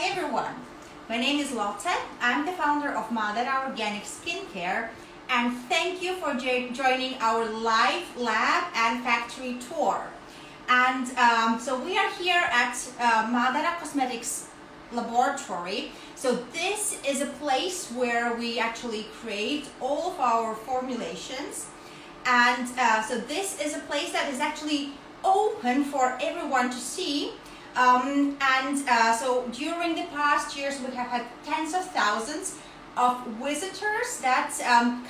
Hi everyone, my name is Lotte. I'm the founder of MÁDARA Organic Skincare, and thank you for joining our live lab and factory tour. And so we are here at MÁDARA Cosmetics Laboratory. So this is a place where we actually create all of our formulations, and so this is a place that is actually open for everyone to see. So during the past years we have had tens of thousands of visitors that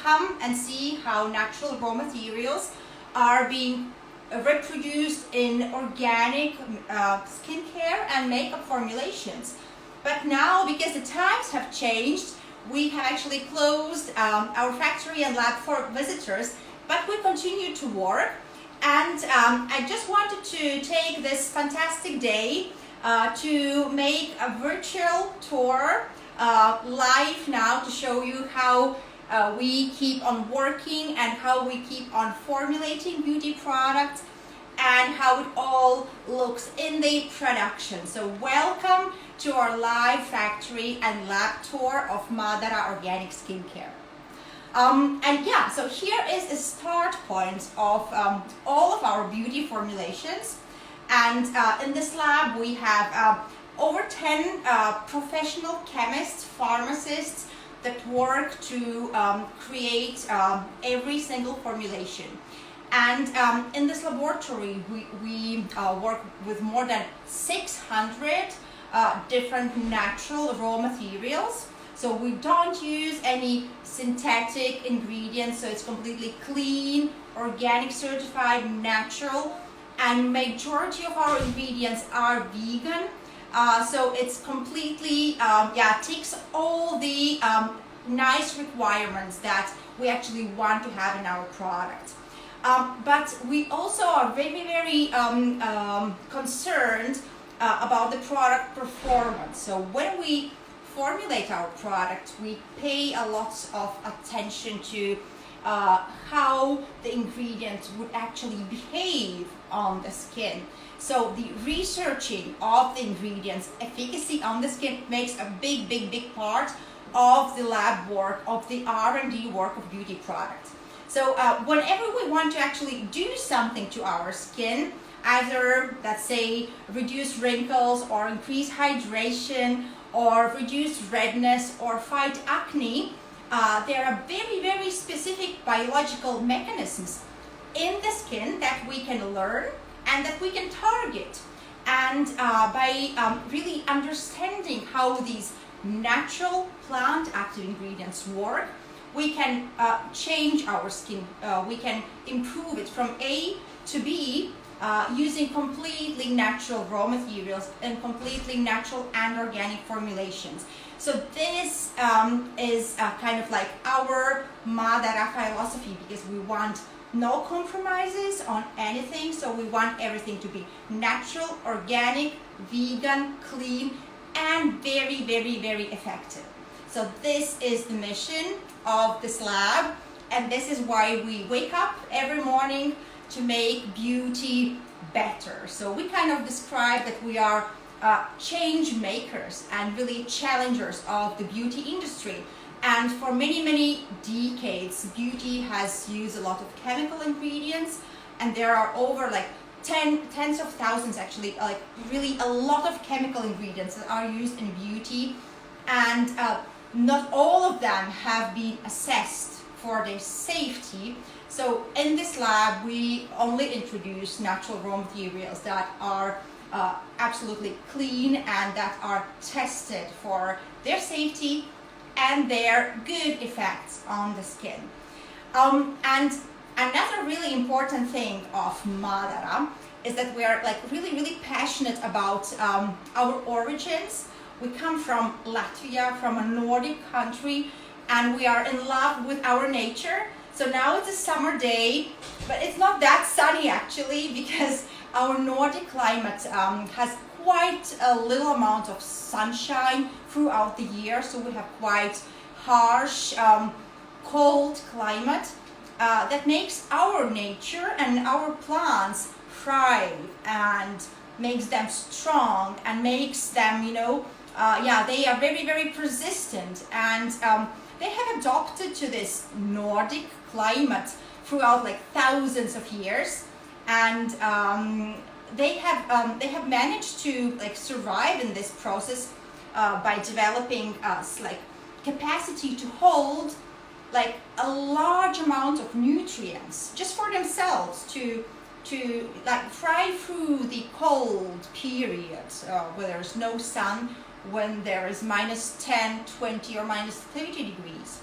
come and see how natural raw materials are being reproduced in organic skincare and makeup formulations. But now, because the times have changed, we have actually closed our factory and lab for visitors, but we continue to work. And I just wanted to take this fantastic day to make a virtual tour live now to show you how we keep on working and how we keep on formulating beauty products and how it all looks in the production. So welcome to our live factory and lab tour of MÁDARA Organic Skincare. So here is a start point of all of our beauty formulations, and in this lab we have over 10 professional chemists, pharmacists that work to create every single formulation. And in this laboratory we work with more than 600 different natural raw materials. So we don't use any synthetic ingredients, so it's completely clean, organic, certified, natural, and majority of our ingredients are vegan. So it's completely, ticks all the nice requirements that we actually want to have in our product. But we also are very concerned about the product performance. So when we formulate our product, we pay a lot of attention to how the ingredient would actually behave on the skin. So the researching of the ingredients, efficacy on the skin makes a big part of the lab work, of the R&D work of beauty products. So whenever we want to actually do something to our skin, either, let's say, reduce wrinkles or increase hydration or reduce redness or fight acne, there are very specific biological mechanisms in the skin that we can learn and that we can target. And by really understanding how these natural plant active ingredients work, we can change our skin, we can improve it from A to B using completely natural raw materials and completely natural and organic formulations. So this is kind of like our MÁDARA philosophy, because we want no compromises on anything. So we want everything to be natural, organic, vegan, clean, and very effective. So this is the mission of this lab, and this is why we wake up every morning to make beauty better. So we kind of describe that we are change makers and really challengers of the beauty industry. And for many decades, beauty has used a lot of chemical ingredients, and there are over like tens of thousands, actually, like really a lot of chemical ingredients that are used in beauty, and not all of them have been assessed for their safety. So in this lab we only introduce natural raw materials that are absolutely clean and that are tested for their safety and their good effects on the skin. And another really important thing of MÁDARA is that we are like really passionate about our origins. We come from Latvia, from a Nordic country, and we are in love with our nature. So now it's a summer day, but it's not that sunny actually, because our Nordic climate has quite a little amount of sunshine throughout the year. So we have quite harsh, cold climate that makes our nature and our plants thrive and makes them strong and makes them, yeah, they are very, very persistent, and they have adopted to this Nordic climate throughout like thousands of years, and they have managed to like survive in this process by developing like capacity to hold like a large amount of nutrients just for themselves to like thrive through the cold periods where there's no sun, when there is minus 10, 20 or minus 30 degrees.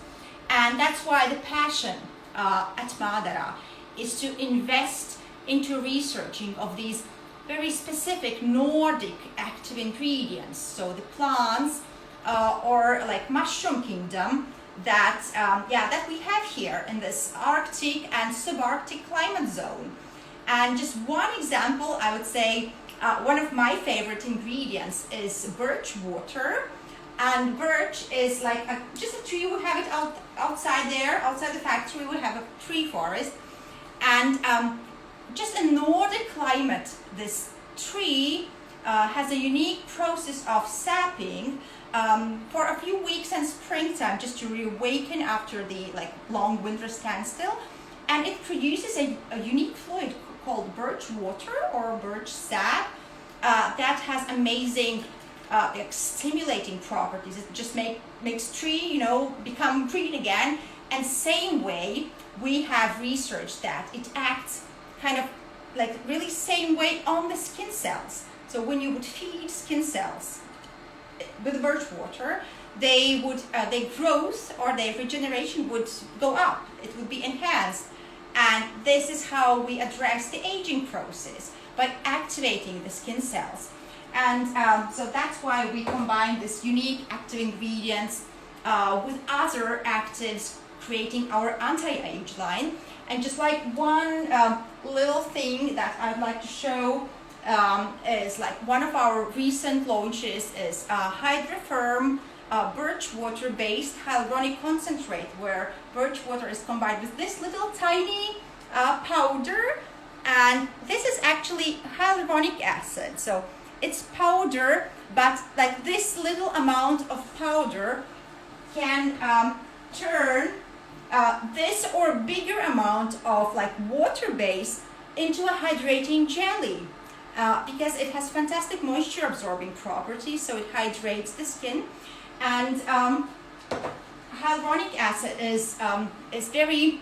And that's why the passion at MÁDARA is to invest into researching of these very specific Nordic active ingredients, so the plants or like mushroom kingdom that that we have here in this Arctic and subarctic climate zone. And just one example, I would say one of my favorite ingredients is birch water. And birch is like just a tree. We have it outside there, outside the factory. We have a tree forest, and just in Nordic climate, this tree has a unique process of sapping for a few weeks in springtime, just to reawaken after the like long winter standstill, and it produces a unique fluid called birch water or birch sap that has amazing like stimulating properties. It just makes tree become green again. And same way we have researched that it acts kind of like really same way on the skin cells. So when you would feed skin cells with birch water, they would their growth or their regeneration would go up. It would be enhanced. And this is how we address the aging process, by activating the skin cells. And so that's why we combine this unique active ingredients with other actives, creating our anti-age line. And just like one little thing that I'd like to show is like one of our recent launches is Hydrofirm birch water based hyaluronic concentrate, where birch water is combined with this little tiny powder, and this is actually hyaluronic acid. So it's powder, but like this little amount of powder can turn this or bigger amount of like water base into a hydrating jelly because it has fantastic moisture absorbing properties, so it hydrates the skin. And hyaluronic acid is very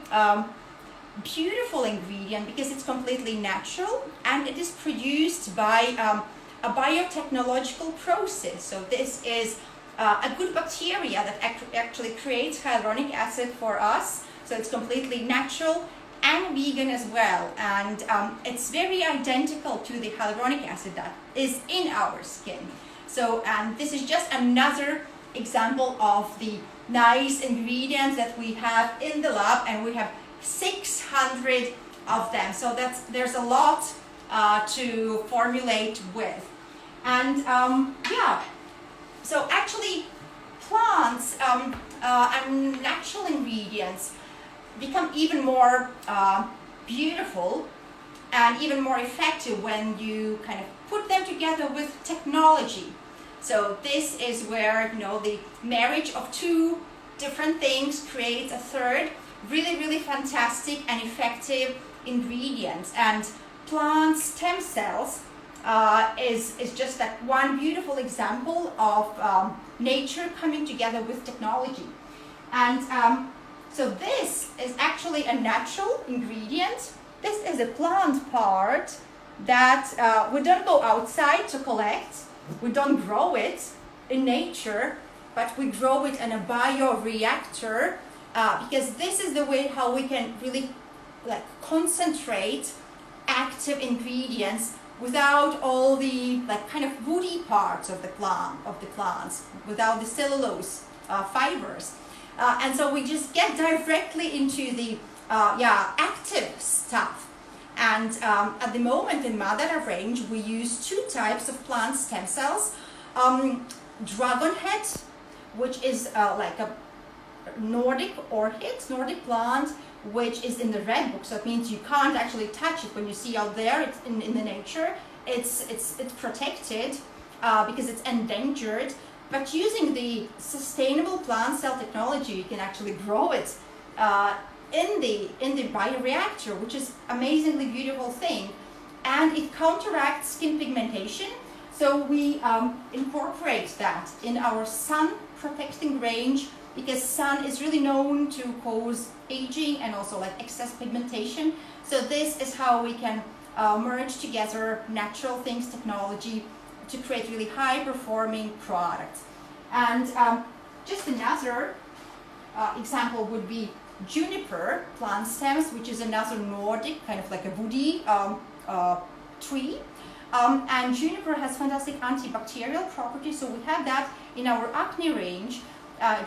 beautiful ingredient because it's completely natural, and it is produced by a biotechnological process. So this is a good bacteria that actually creates hyaluronic acid for us. So it's completely natural and vegan as well, and it's very identical to the hyaluronic acid that is in our skin. So, and this is just another example of the nice ingredients that we have in the lab, and we have 600 of them. So there's a lot to formulate with. And yeah, so actually plants and natural ingredients become even more beautiful and even more effective when you kind of put them together with technology. So this is where the marriage of two different things creates a third really fantastic and effective ingredient. And plant stem cells is just that one beautiful example of nature coming together with technology. And so this is actually a natural ingredient. This is a plant part that we don't go outside to collect. We don't grow it in nature, but we grow it in a bioreactor because this is the way how we can really like concentrate active ingredients without all the like kind of woody parts of the plants, without the cellulose fibers. And so we just get directly into the active stuff. And at the moment in MÁDARA range, we use two types of plant stem cells. Dragon head, which is like a Nordic orchid, Nordic plant, which is in the red book. So it means you can't actually touch it when you see out there. It's in the nature. It's protected because it's endangered. but using the sustainable plant cell technology, you can actually grow it in the bioreactor, which is amazingly beautiful thing, and it counteracts skin pigmentation. So we incorporate that in our sun protecting range, because sun is really known to cause aging and also like excess pigmentation. So this is how we can merge together natural things technology to create really high performing products. And just another example would be juniper plant stems, which is another Nordic, kind of like a woody tree. And juniper has fantastic antibacterial properties, so we have that in our acne range.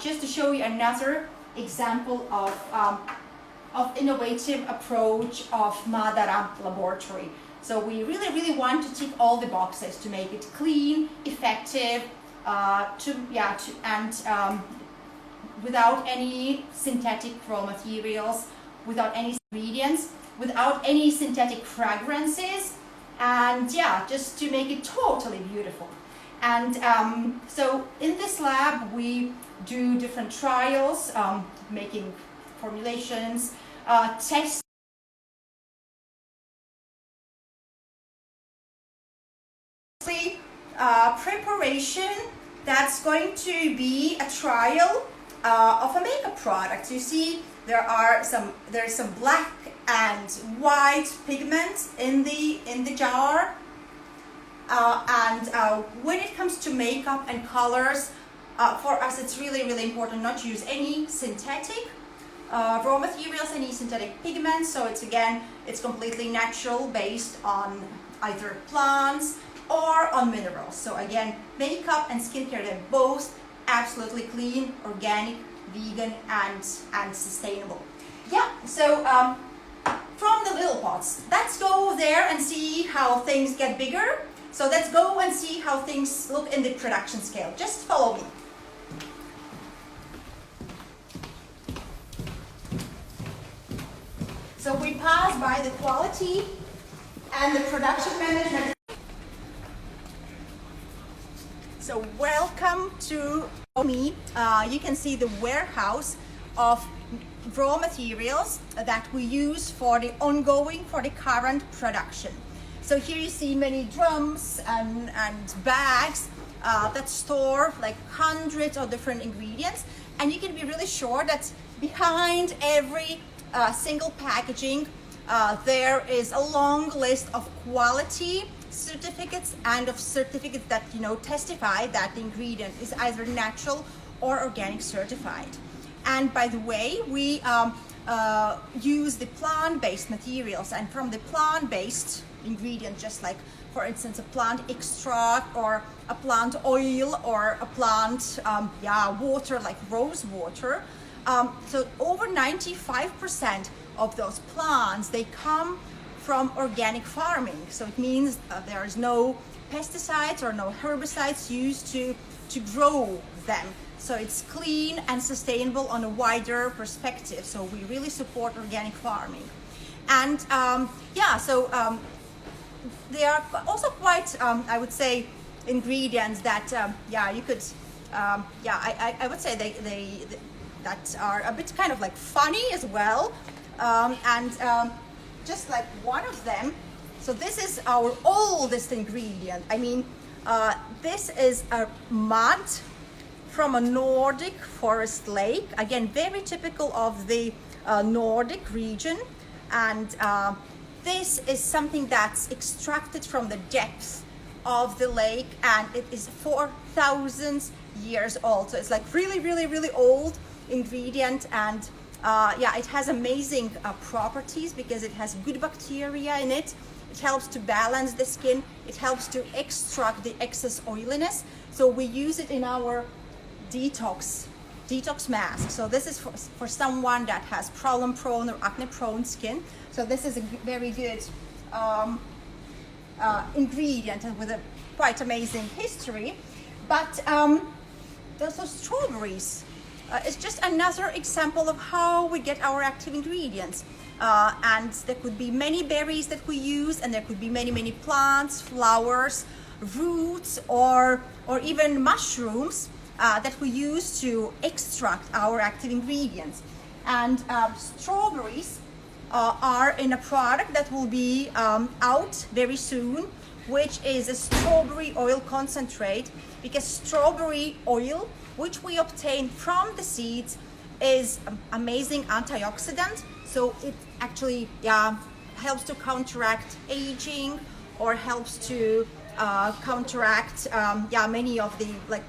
Just to show you another example of innovative approach of MÁDARA laboratory. So we really want to tick all the boxes to make it clean, effective, without any synthetic raw materials, without any ingredients, without any synthetic fragrances, and yeah, just to make it totally beautiful. And so in this lab we do different trials, making formulations, tests, preparation that's going to be a trial of a makeup product. You see there's some black and white pigment in the jar, and when it comes to makeup and colors, for us it's really important not to use any synthetic raw materials, any synthetic pigments. So it's completely natural, based on either plants or on minerals. So again, makeup and skincare, they're both absolutely clean, organic, vegan, and sustainable. Yeah, so from the little pots, let's go there and see how things get bigger. So let's go and see how things look in the production scale. Just follow me. So we pass by the quality and the production management. So welcome to me. You can see the warehouse of raw materials that we use for the current production. So here you see many drums and bags that store like hundreds of different ingredients, and you can be really sure that behind every single packaging there is a long list of quality certificates and of certificates that testify that the ingredient is either natural or organic certified. And by the way, we use the plant-based materials, and from the plant-based ingredient, just like for instance a plant extract or a plant oil or a plant water like rose water, so over 95% of those plants, they come from organic farming. So it means there is no pesticides or no herbicides used to grow them. So it's clean and sustainable on a wider perspective. So we really support organic farming. And there are also quite, I would say, ingredients that you could, I would say they that are a bit kind of like funny as well. Just like one of them, so this is our oldest ingredient. I mean, this is a mud from a Nordic forest lake, again very typical of the Nordic region, and this is something that's extracted from the depths of the lake, and it is 4,000 years old. So it's like really old ingredient, and it has amazing properties because it has good bacteria in it. It helps to balance the skin. It helps to extract the excess oiliness. So we use it in our detox mask. So this is for someone that has problem prone or acne prone skin. So this is a very good ingredient and with a quite amazing history. But those are strawberries. It's just another example of how we get our active ingredients. And there could be many berries that we use, and there could be many plants, flowers, roots or even mushrooms that we use to extract our active ingredients. And strawberries are in a product that will be out very soon, which is a strawberry oil concentrate, because strawberry oil, which we obtain from the seeds, is amazing antioxidant. So it actually helps to counteract aging, or helps to counteract many of the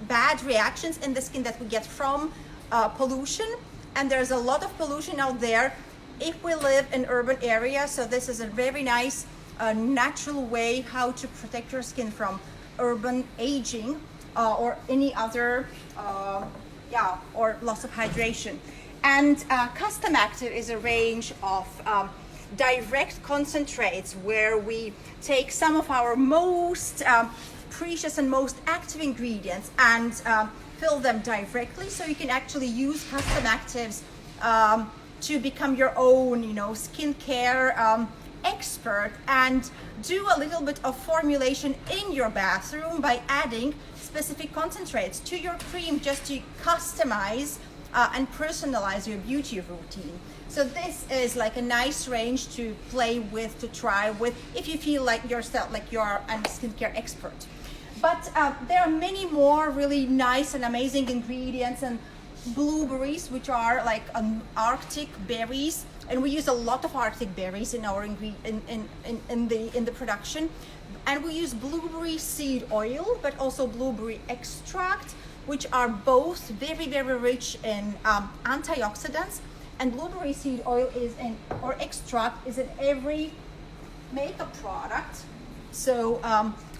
bad reactions in the skin that we get from pollution. And there's a lot of pollution out there if we live in urban areas. So this is a very nice natural way how to protect your skin from urban aging or any other or loss of hydration. And Custom Active is a range of direct concentrates where we take some of our most precious and most active ingredients and fill them directly, so you can actually use Custom Actives to become your own, skincare expert, and do a little bit of formulation in your bathroom by adding specific concentrates to your cream, just to customize and personalize your beauty routine. So this is like a nice range to play with, to try with, if you feel like yourself, like you're a skincare expert. But there are many more really nice and amazing ingredients, and blueberries, which are like Arctic berries, and we use a lot of Arctic berries in our in the production. And we use blueberry seed oil, but also blueberry extract, which are both very, very rich in antioxidants. And blueberry seed oil or extract is in every makeup product. So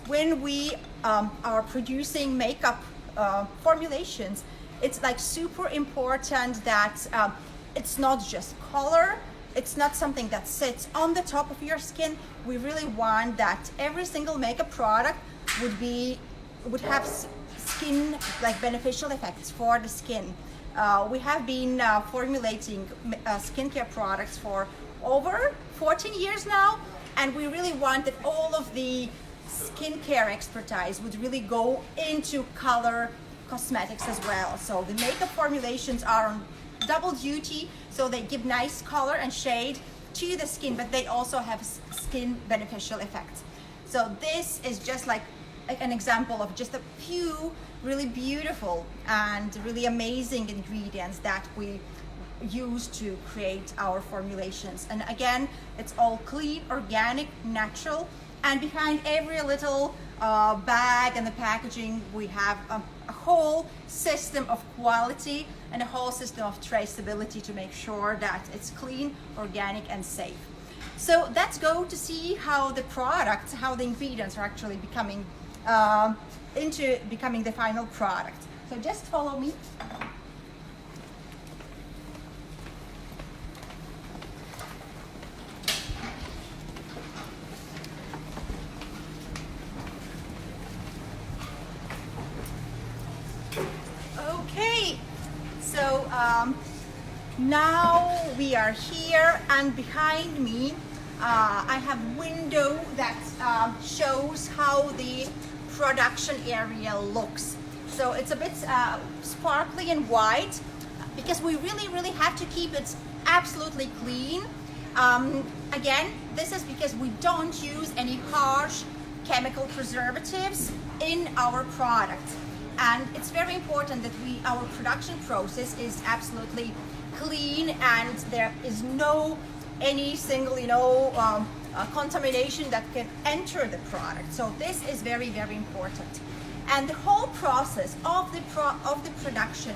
when we are producing makeup formulations, it's like super important that it's not just color, it's not something that sits on the top of your skin. We really want that every single makeup product would have skin beneficial effects for the skin. We have been formulating skincare products for over 14 years now, and we really want that all of the skincare expertise would really go into color cosmetics as well. So the makeup formulations are on double duty, so they give nice color and shade to the skin, but they also have skin beneficial effects. So this is just like an example of just a few really beautiful and really amazing ingredients that we use to create our formulations. And again, it's all clean, organic, natural, and behind every little bag and the packaging, we have a whole system of quality and a whole system of traceability to make sure that it's clean, organic, and safe. So let's go to see how the products, how the ingredients are actually becoming the final product. So just follow me. Okay, so now we are here, and behind me I have a window that shows how the production area looks. So it's a bit sparkly and white, because we really have to keep it absolutely clean. Again, this is because we don't use any harsh chemical preservatives in our product. And it's very important that our production process is absolutely clean, and there is any single contamination that can enter the product. So this is very, very important. And the whole process of the production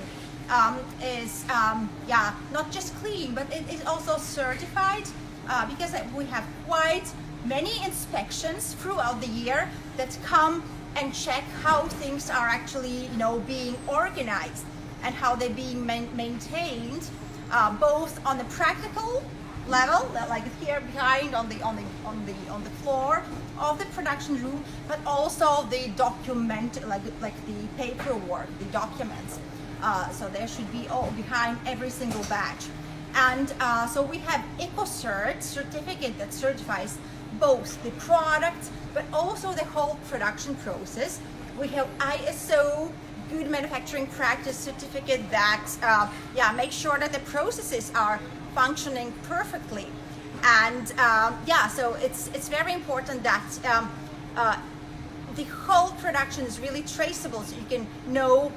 is not just clean, but it is also certified, because we have quite many inspections throughout the year that come and check how things are actually being organized and how they're being maintained, both on the practical level, like here behind on the floor of the production room, but also the document, like the paperwork, the documents. So there should be behind every single batch. And so we have EcoCert certificate that certifies both the product but also the whole production process. We have ISO good manufacturing practice certificate that make sure that the processes are functioning perfectly. And so it's very important that the whole production is really traceable, so you can know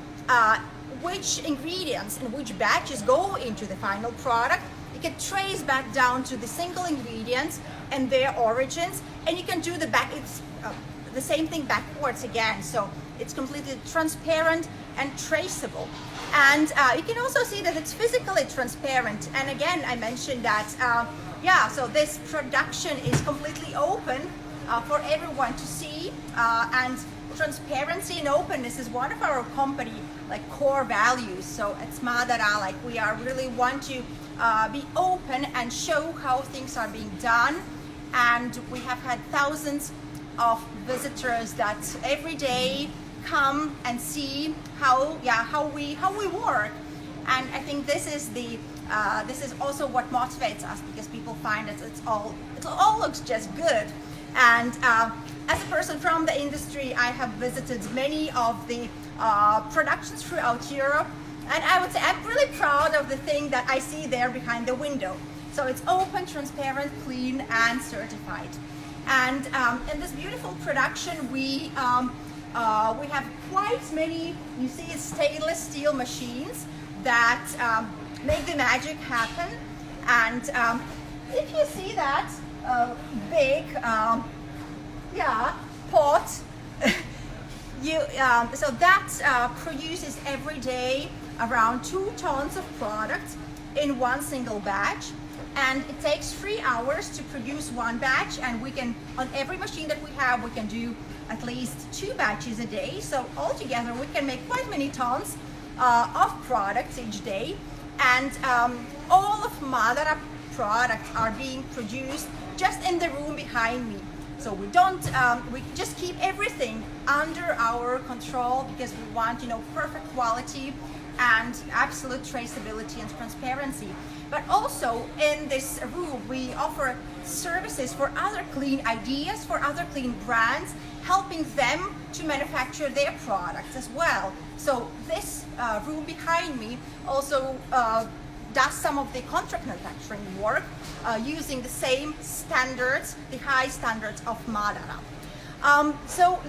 which ingredients and which batches go into the final product. You can trace back down to the single ingredients and their origins, and you can do the same thing backwards again. So it's completely transparent and traceable. And you can also see that it's physically transparent. And again, I mentioned that, so this production is completely open for everyone to see. And transparency and openness is one of our company core values. So at MÁDARA, we are really want to be open and show how things are being done. And we have had thousands of visitors that every day come and see how we work. And I think this is also what motivates us, because people find that it all looks just good. And as a person from the industry, I have visited many of the productions throughout Europe, and I would say I'm really proud of the thing that I see there behind the window. So it's open, transparent, clean, and certified. And in this beautiful production, we have quite many, you see, stainless steel machines that make the magic happen. And if you see that big pot, so that produces every day around 2 tons of product in one single batch. And it takes 3 hours to produce one batch, and we can, on every machine that we have, we can do at least 2 batches a day. So altogether we can make quite many tons of products each day. And all of MÁDARA products are being produced just in the room behind me. So we don't, we just keep everything under our control, because we want, perfect quality and absolute traceability and transparency. But also in this room, we offer services for other clean ideas, for other clean brands, helping them to manufacture their products as well. So this room behind me also does some of the contract manufacturing work using the same standards, the high standards of MÁDARA. So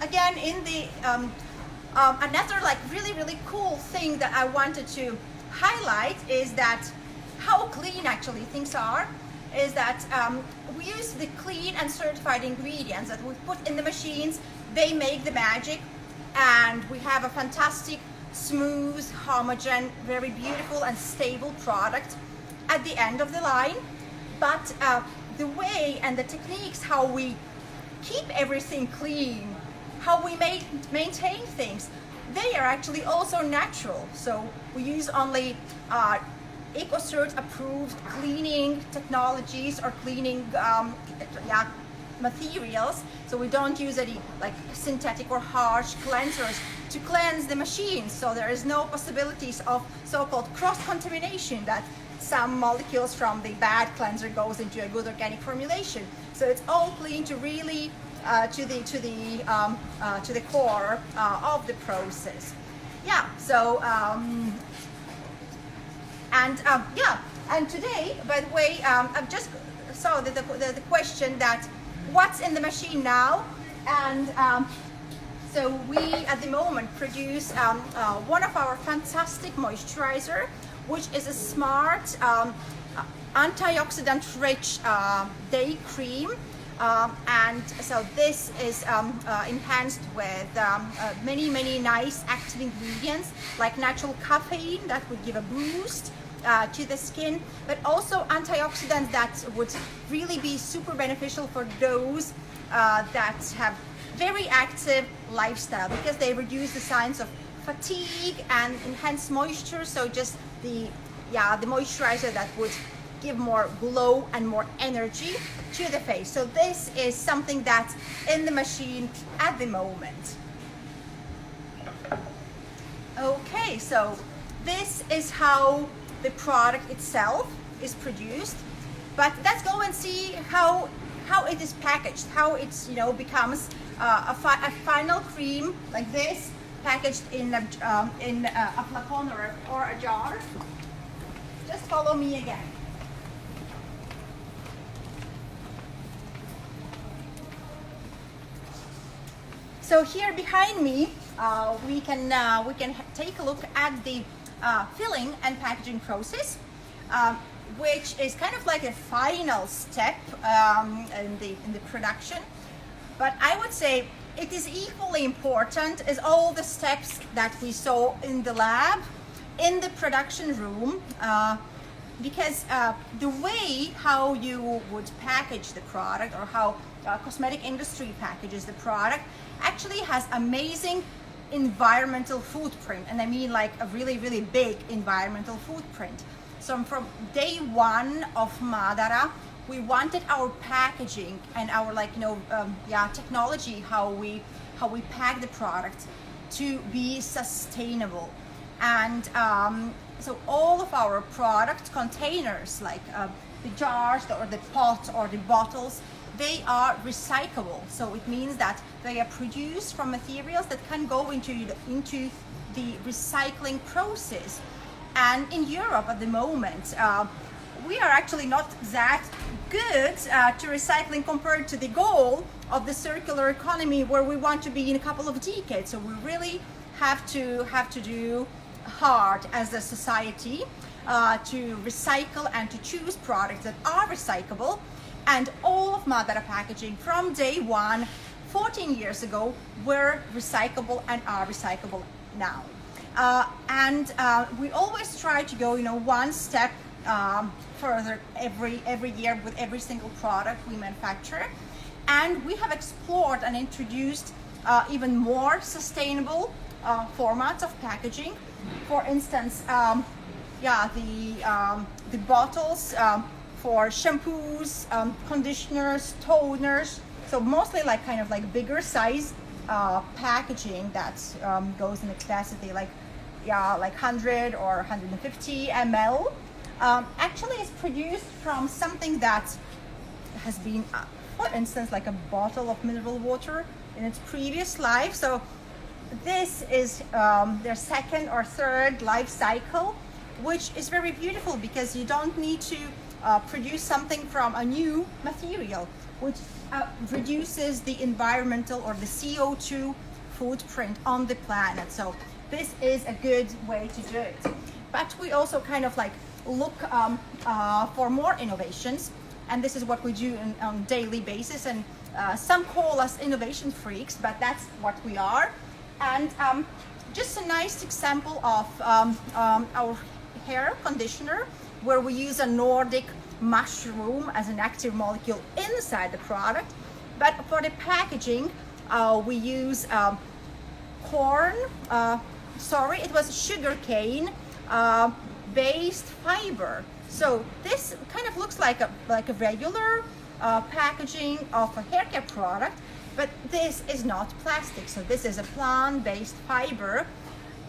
again, in the another really cool thing that I wanted to highlight is that how clean actually things are, is that we use the clean and certified ingredients that we put in the machines. They make the magic, and we have a fantastic, smooth, homogeneous, very beautiful and stable product at the end of the line. But the way and the techniques how we keep everything clean, how we maintain things, they are actually also natural. So we use only EcoCert approved cleaning technologies or cleaning materials. So we don't use any synthetic or harsh cleansers to cleanse the machines. So there is no possibilities of so-called cross-contamination, that some molecules from the bad cleanser goes into a good organic formulation. So it's all clean to really to the core of the process. And today, by the way, I've just saw the question that what's in the machine now, and so we at the moment produce one of our fantastic moisturizer, which is a smart antioxidant rich day cream. And so this is enhanced with many nice active ingredients, like natural caffeine that would give a boost to the skin, but also antioxidants that would really be super beneficial for those that have very active lifestyle, because they reduce the signs of fatigue and enhance moisture. So just the moisturizer that would give more glow and more energy to the face. So this is something that's in the machine at the moment. Okay, so this is how the product itself is produced, but let's go and see how it is packaged, how it's, you know, becomes a final cream like this, packaged in a flacon or a jar. Just follow me again. So here behind me, we can take a look at the filling and packaging process, which is kind of like a final step in the production. But I would say it is equally important as all the steps that we saw in the lab, in the production room, because the way how you would package the product, or how cosmetic industry packages the product, actually has amazing environmental footprint, and I mean like a really, really big environmental footprint. So from day one of MÁDARA, we wanted our packaging and our, like, you know, technology, how we pack the product, to be sustainable. And so all of our product containers, like the jars or the pots or the bottles, they are recyclable. So it means that they are produced from materials that can go into the recycling process. And in Europe at the moment, we are actually not that good to recycling compared to the goal of the circular economy, where we want to be in a couple of decades. So we really have to do hard as a society to recycle and to choose products that are recyclable. And all of MÁDARA packaging from day one, 14 years ago, were recyclable and are recyclable now. And we always try to go, you know, one step further every year with every single product we manufacture. And we have explored and introduced even more sustainable formats of packaging. For instance, the bottles for shampoos, conditioners, toners. So mostly like kind of like bigger size packaging that goes in capacity like 100 or 150 ml. Actually is produced from something that has been, for instance, like a bottle of mineral water in its previous life. So this is their second or third life cycle, which is very beautiful because you don't need to produce something from a new material, which reduces the environmental or the CO2 footprint on the planet. So this is a good way to do it. But we also kind of like look for more innovations, and this is what we do on a daily basis. And some call us innovation freaks, but that's what we are. And just a nice example of our hair conditioner, where we use a Nordic mushroom as an active molecule inside the product. But for the packaging, we use sugarcane based fiber. So this kind of looks like a regular packaging of a hair care product, but this is not plastic. So this is a plant-based fiber.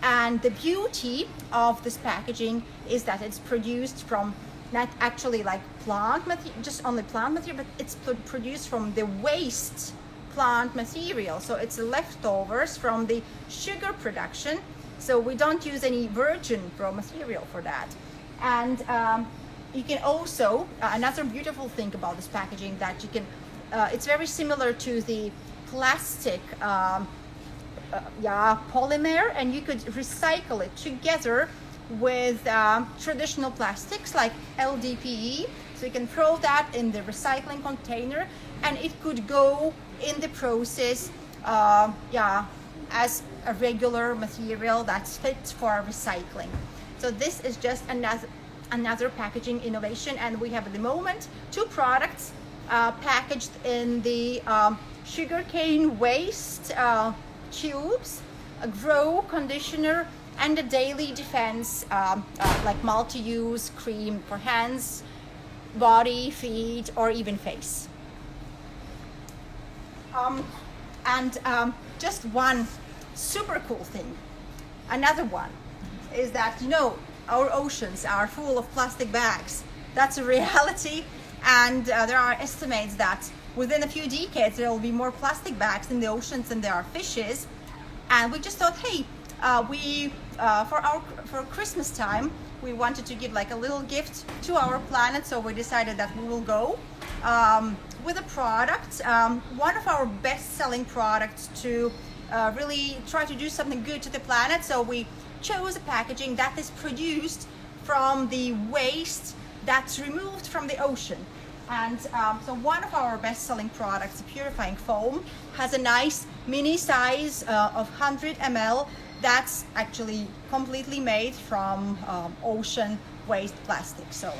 And the beauty of this packaging is that it's produced from not actually like plant material, just only plant material, but it's produced from the waste plant material. So it's leftovers from the sugar production. So we don't use any virgin raw material for that. And you can also, another beautiful thing about this packaging, that you can, it's very similar to the plastic polymer, and you could recycle it together with traditional plastics like LDPE. So you can throw that in the recycling container, and it could go in the process as a regular material that's fit for recycling. So this is just another packaging innovation, and we have at the moment 2 products packaged in the sugarcane waste tubes, a grow conditioner, and a daily defense like multi-use cream for hands, body, feet, or even face. Just one super cool thing, another one, is that, you know, our oceans are full of plastic bags. That's a reality, and there are estimates that within a few decades there will be more plastic bags in the oceans than there are fishes. And we just thought, hey, for Christmas time, we wanted to give like a little gift to our planet, so we decided that we will go with a product, one of our best-selling products to really try to do something good to the planet. So we chose a packaging that is produced from the waste that's removed from the ocean. And so one of our best-selling products, purifying foam, has a nice mini size of 100 ml. That's actually completely made from ocean waste plastic. So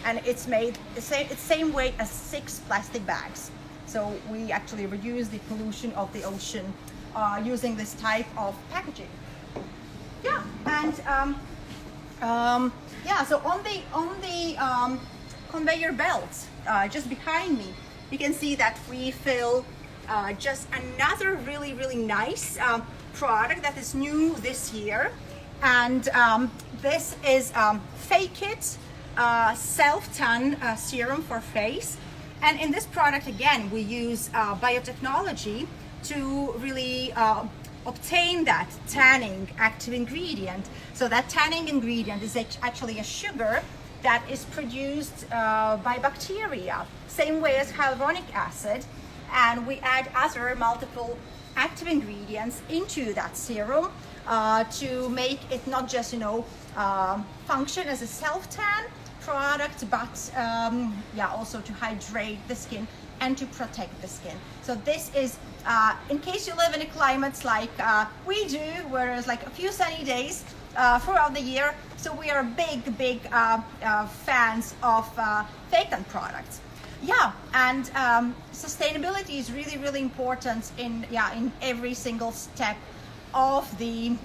and it's made the same weight as 6 plastic bags. So we actually reduce the pollution of the ocean using this type of packaging. Yeah, and yeah. So on the conveyor belt just behind me, you can see that we fill just another really nice product that is new this year, and this is Fake It self-tan serum for face. And in this product, again, we use biotechnology to really obtain that tanning active ingredient. So that tanning ingredient is actually a sugar that is produced by bacteria, same way as hyaluronic acid, and we add other multiple active ingredients into that serum to make it not just function as a self-tan product, but yeah, also to hydrate the skin and to protect the skin. So this is in case you live in a climate like we do, where there's like a few sunny days throughout the year. So we are big fans of fake tan products. Yeah, and sustainability is really important in every single step of the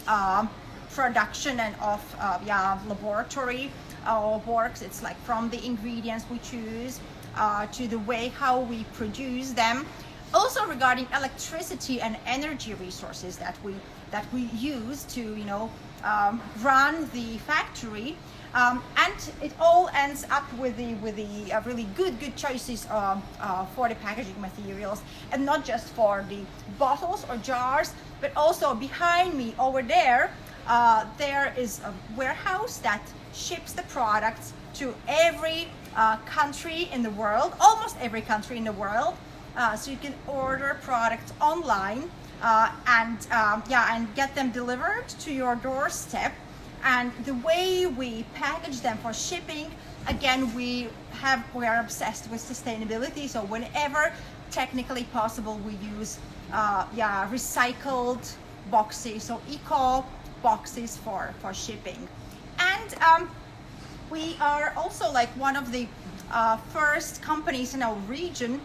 production and of laboratory works. It's like from the ingredients we choose to the way how we produce them. Also regarding electricity and energy resources that we use to run the factory, and it all ends up with the really good choices for the packaging materials, and not just for the bottles or jars, but also behind me over there there is a warehouse that ships the products to every country in the world, almost every country in the world. So you can order products online and get them delivered to your doorstep. And the way we package them for shipping, again, we are obsessed with sustainability. So whenever technically possible, we use recycled boxes, so eco boxes for shipping. And we are also like one of the first companies in our region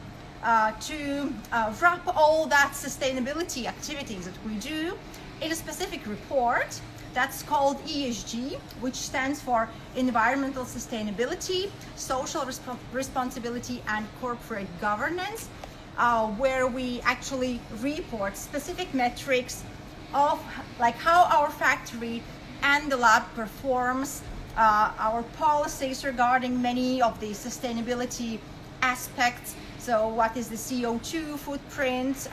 to wrap all that sustainability activities that we do in a specific report that's called ESG, which stands for Environmental Sustainability, Social Responsibility and Corporate Governance, where we actually report specific metrics of like how our factory and the lab performs, our policies regarding many of the sustainability aspects. So what is the CO2 footprint,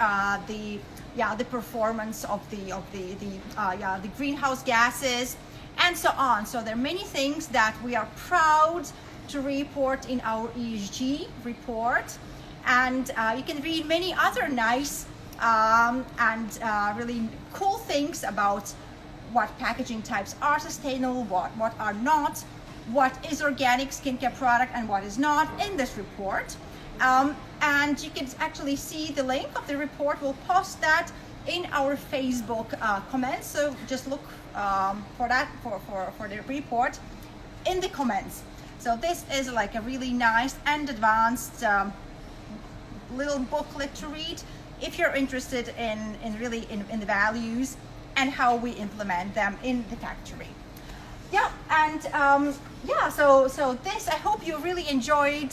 the performance of the greenhouse gases, and so on. So there are many things that we are proud to report in our ESG report, and you can read many other nice and really cool things about what packaging types are sustainable, what are not, what is organic skincare product and what is not in this report. And you can actually see the link of the report. We'll post that in our Facebook comments. So just look for that for the report in the comments. So this is like a really nice and advanced little booklet to read if you're interested in the values and how we implement them in the factory. Yeah, and so this, I hope you really enjoyed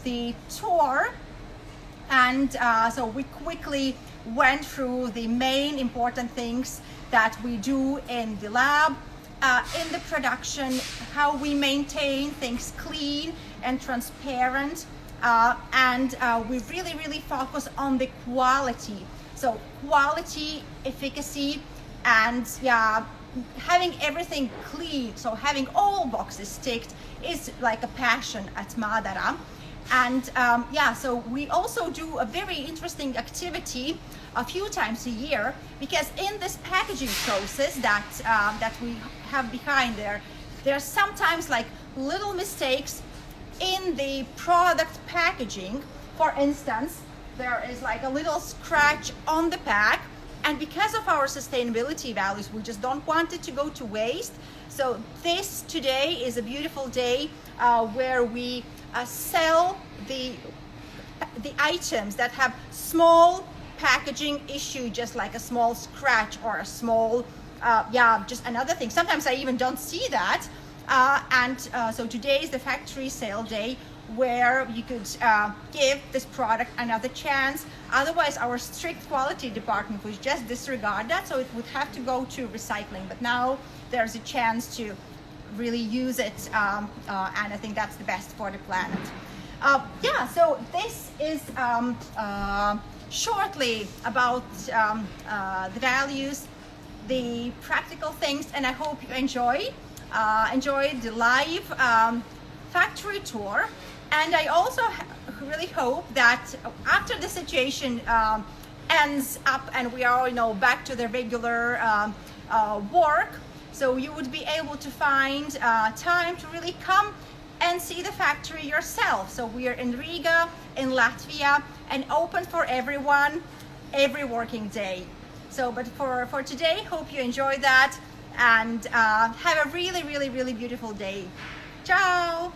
the tour, and so we quickly went through the main important things that we do in the lab in the production, how we maintain things clean and transparent, and we really focus on the quality. So quality, efficacy, and having everything clean, so having all boxes ticked is like a passion at MÁDARA. And so we also do a very interesting activity a few times a year, because in this packaging process that we have behind there are sometimes like little mistakes in the product packaging. For instance, there is like a little scratch on the pack, and because of our sustainability values, we just don't want it to go to waste. So this today is a beautiful day where we sell the items that have small packaging issue, just like a small scratch or a small just another thing. Sometimes I even don't see that, so today is the factory sale day, where you could give this product another chance. Otherwise, our strict quality department would just disregard that, so it would have to go to recycling. But now there's a chance to really use it, and I think that's the best for the planet. So this is shortly about the values, the practical things, and I hope you enjoyed the live factory tour. And I also really hope that after the situation ends up and we are back to the regular work, so you would be able to find time to really come and see the factory yourself. So we are in Riga, in Latvia, and open for everyone every working day. So, but for today, hope you enjoy that, and have a really beautiful day. Ciao!